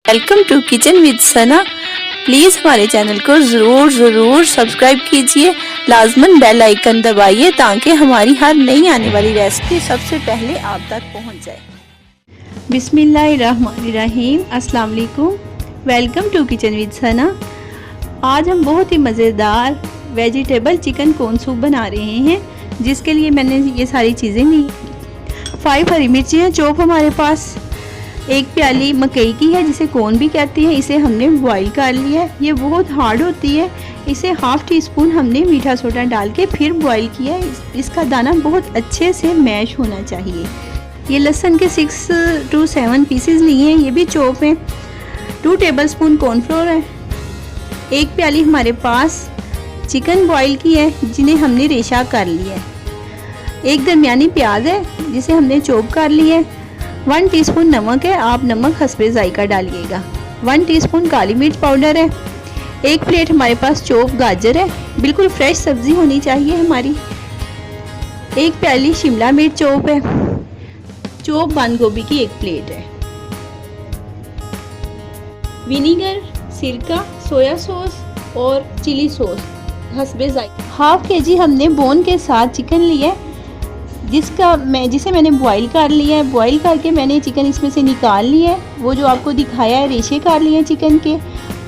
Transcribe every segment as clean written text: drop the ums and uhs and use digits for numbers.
Welcome to kitchen with Sana. Please हमारे channel को ज़रूर सब्सक्राइब कीजिए, लाजमन बेल आइकन दबाइए ताकि हमारी हर नई आने वाली रेसिपी सबसे पहले आप तक पहुंच जाए। बिस्मिल्लाहिर्रहमानिर्रहीम, अस्सलाम वालेकुम। वेलकम टू किचन विद सना। आज हम बहुत ही मज़ेदार वेजिटेबल चिकन कॉर्न सूप बना रहे हैं, जिसके लिए मैंने ये सारी चीज़ें ली। 5 हरी मिर्ची हैं चॉप हमारे पास। 1 प्याली मकई की है जिसे कॉर्न भी कहती है, इसे हमने बॉईल कर लिया है। ये बहुत हार्ड होती है, इसे ½ टीस्पून हमने मीठा सोडा डाल के फिर बॉईल किया है। इसका दाना बहुत अच्छे से मैश होना चाहिए। ये लहसुन के 6 to 7 पीसेस लिए हैं, ये भी चॉप हैं। 2 टेबलस्पून कॉर्नफ्लोर है। 1 प्याली हमारे पास चिकन बॉईल की है जिन्हें हमने रेशा कर लिया है। 1 दरमियानी प्याज है जिसे हमने चॉप कर लिया है। 1 टीस्पून नमक है, आप नमक हस्बे जायका डालिएगा। 1 टीस्पून काली मिर्च पाउडर है। 1 प्लेट हमारे पास चॉप गाजर है, बिल्कुल फ्रेश सब्जी होनी चाहिए हमारी। 1 प्याली शिमला मिर्च चॉप है। चॉप बंद गोभी की 1 प्लेट है। विनीगर, सिरका, सोया सॉस और चिली सॉस हस्बे जायका। ½ kg हमने बोन के साथ चिकन लिया है, जिसे मैंने बॉईल कर लिया है। बॉईल करके मैंने चिकन इसमें से निकाल लिया है। वो जो आपको दिखाया है रेशे कर लिए हैं चिकन के,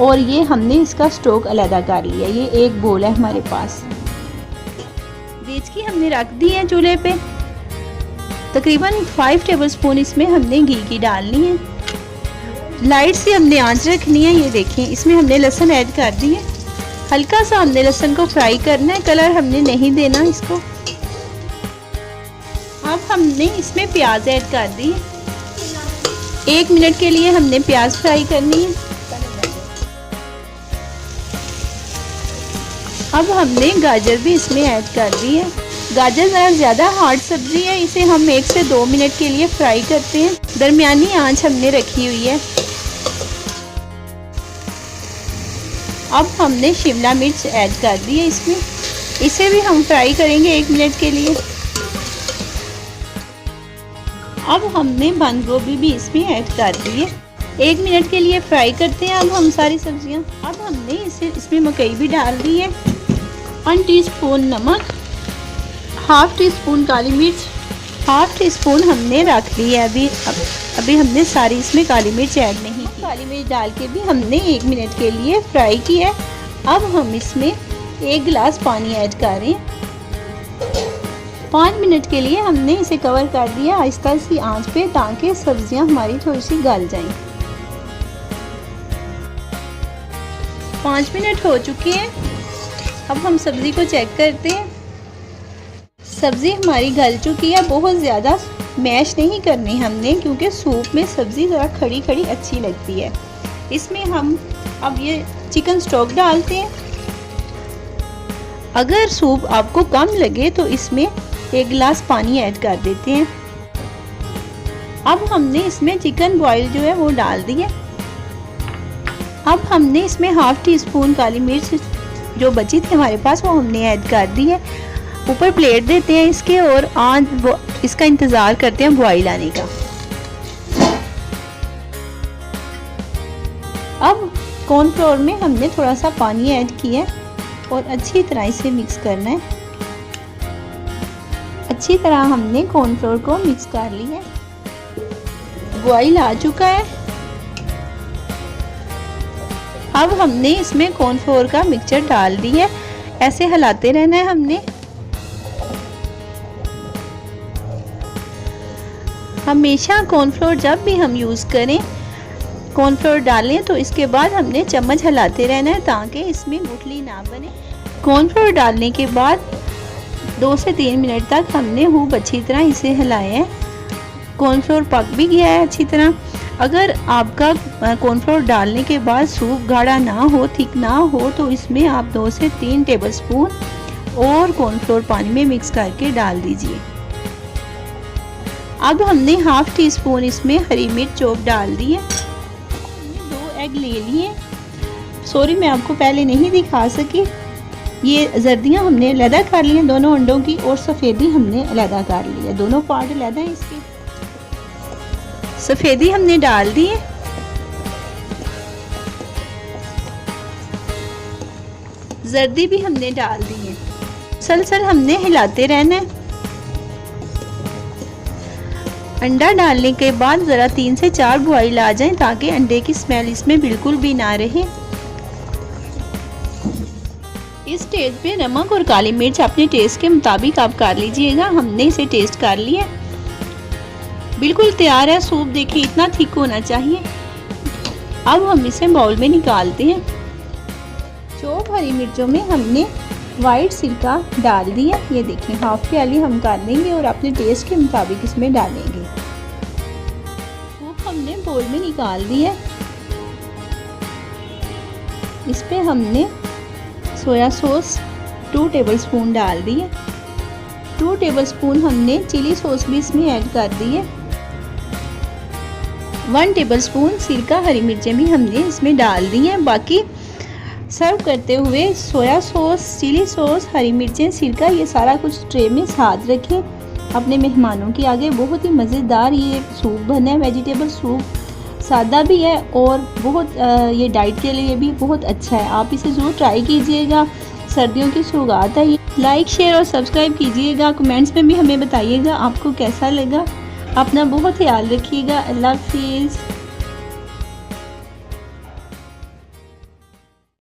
और ये हमने इसका स्टॉक अलग कर लिया। ये 1 बोल है हमारे पास। देचकी हमने रख दी है चूल्हे पे। तकरीबन 5 टेबलस्पून इसमें हमने घी की डालनी है। लाइट से हमने आंच रखनी है। ये देखें, इसमें हमने लहसुन ऐड कर दी है। हल्का सा हमने लहसुन को फ्राई करना है, कलर हमने नहीं देना इसको। अब हमने इसमें प्याज ऐड कर दी। 1 मिनट के लिए हमने प्याज फ्राई करनी है। अब हमने गाजर भी इसमें ऐड कर दी है। गाजर ज़रा ज़्यादा हार्ड सब्जी है, इसे हम 1 से 2 मिनट के लिए फ्राई करते हैं। दरमियानी आंच हमने रखी हुई है। अब हमने शिमला मिर्च ऐड कर दी है इसमें, इसे भी हम फ्राई करेंगे 1 मिनट के लिए। अब हमने बंद गोभी भी इसमें ऐड कर दी है। 1 मिनट के लिए फ्राई करते हैं अब हम सारी सब्जियां। अब हमने इसमें मकई भी डाल दी है। 1 टीस्पून नमक, ½ टीस्पून काली मिर्च, ½ टीस्पून हमने रख ली है। अभी हमने सारी इसमें काली मिर्च ऐड नहीं की। काली मिर्च डाल के भी हमने 1 मिनट के लिए फ्राई किया है। अब हम इसमें 1 गिलास पानी ऐड करें। 5 मिनट के लिए हमने इसे कवर कर दिया आहिस्ता सी आंच पे, ताकि सब्जियां हमारी थोड़ी सी गल जाएं। 5 मिनट हो चुके हैं। अब हम सब्ज़ी को चेक करते हैं। सब्ज़ी हमारी गल चुकी है। बहुत ज़्यादा मैश नहीं करनी हमने, क्योंकि सूप में सब्ज़ी ज़रा खड़ी खड़ी अच्छी लगती है। इसमें हम अब ये चिकन स्टॉक डालते हैं। अगर सूप आपको कम लगे तो इसमें 1 गिलास पानी ऐड कर देते हैं। अब हमने इसमें चिकन बॉईल जो है वो डाल दिया। अब हमने इसमें ½ टीस्पून काली मिर्च जो बची थी हमारे पास वो हमने ऐड कर दी है। ऊपर प्लेट देते हैं इसके, और इसका इंतज़ार करते हैं बॉईल आने का। अब कॉर्नफ्लोर में हमने थोड़ा सा पानी ऐड किया और अच्छी तरह इसे मिक्स करना है। अच्छी तरह हमने कॉर्नफ्लोर को मिक्स कर लिया है। बॉईल आ चुका है। अब हमने इसमें कॉर्नफ्लोर का मिक्सचर डाल दिया है। ऐसे हिलाते रहना है हमने। हमेशा कॉर्नफ्लोर जब भी हम यूज़ करें, कॉर्नफ्लोर डालें तो इसके बाद हमने चम्मच हिलाते रहना है, ताकि इसमें गुठली ना बने। कॉर्नफ्लोर डालने के बाद 2 से 3 मिनट तक हमने खूब अच्छी तरह इसे हिलाया है। कॉर्नफ्लोर पक भी गया है अच्छी तरह। अगर आपका कॉर्नफ्लोर डालने के बाद सूप गाढ़ा ना हो, थिक ना हो, तो इसमें आप 2 से 3 टेबलस्पून और कॉर्नफ्लोर पानी में मिक्स करके डाल दीजिए। अब हमने ½ टीस्पून इसमें हरी मिर्च चॉप डाल दी है। हमने 2 एग ले लिए। सॉरी, मैं आपको पहले नहीं दिखा सकी। ये जर्दियाँ हमने अलहदा कर ली हैं दोनों अंडों की, और सफ़ेदी हमने अलहदा कर ली है। दोनों पार्ट अलहदा हैं इसके। सफ़ेदी हमने डाल दी है। जर्दी भी हमने डाल दी है। मुसलसल हमने हिलाते रहना है। अंडा डालने के बाद ज़रा 3 से 4 बॉईल आ जाएं ताकि अंडे की स्मेल इसमें बिल्कुल भी ना रहे। इस स्टेज पे नमक और काली मिर्च अपने टेस्ट के मुताबिक आप कर लीजिएगा। हमने इसे टेस्ट कर लिया, बिल्कुल तैयार है। सूप देखिए इतना थिक होना चाहिए। अब हम इसे बाउल में निकालते हैं। चॉप हरी मिर्चों में हमने वाइट सिरका डाल दिया। ये देखिए हाफ प्याली हम कर देंगे और अपने टेस्ट के मुताबिक इसमें डालेंगे। सूप हमने बाउल में निकाल दिया। इस पे हमने सोया सॉस 2 टेबलस्पून डाल दिए। 2 टेबलस्पून हमने चिली सॉस भी इसमें ऐड कर दी है। 1 टेबलस्पून सिरका हरी मिर्चें भी हमने इसमें डाल दी हैं। बाकी सर्व करते हुए सोया सॉस, चिली सॉस, हरी मिर्चें, सिरका ये सारा कुछ ट्रे में साथ रखें अपने मेहमानों के आगे। बहुत ही मज़ेदार ये सूप बना है, वेजिटेबल सूप। सादा भी है और बहुत ये डाइट के लिए भी बहुत अच्छा है। आप इसे ज़रूर ट्राई कीजिएगा। सर्दियों की सौगात है ये। लाइक, शेयर और सब्सक्राइब कीजिएगा। कमेंट्स में भी हमें बताइएगा आपको कैसा लगा। अपना बहुत ख्याल रखिएगा। अल्लाह हाफिज़।